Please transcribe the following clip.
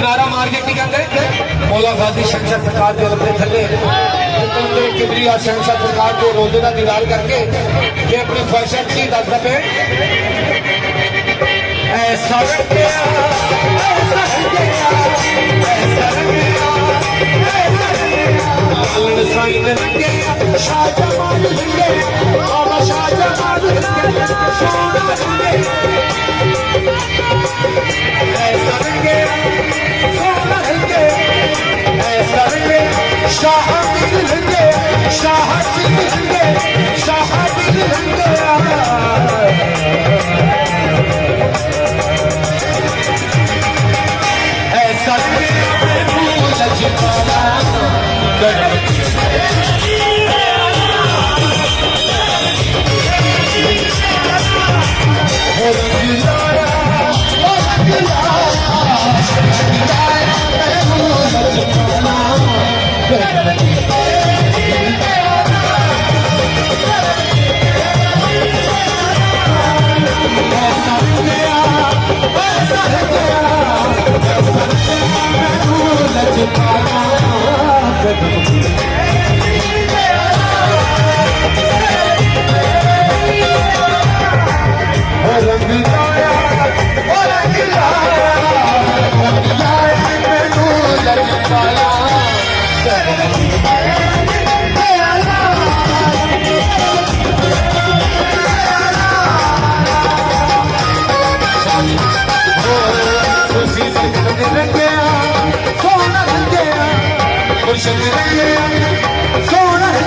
नारा मार के की कहते मौला गाजी शंकर सरकार के अपने थले किबरिया शंकर सरकार के रोजे का दीदार करके ये अपनी ख्वाहिशात की दस दफे ऐसा लग गया, ऐसा लग गया, ऐसा लग गया, ऐसा लग गया, लालन साईं लग गया, शाहजहां लग गया, बाबा शाहजहां लग गया, सोना लग गया, ऐसा लग गया, सोना लग गया, ऐसा लग गया, शाह दिल लग गया, शाह सिंह लग गया, शाह दिल लग गया, ऐसा लग गया, भूल जिताना सोना है, सोना है,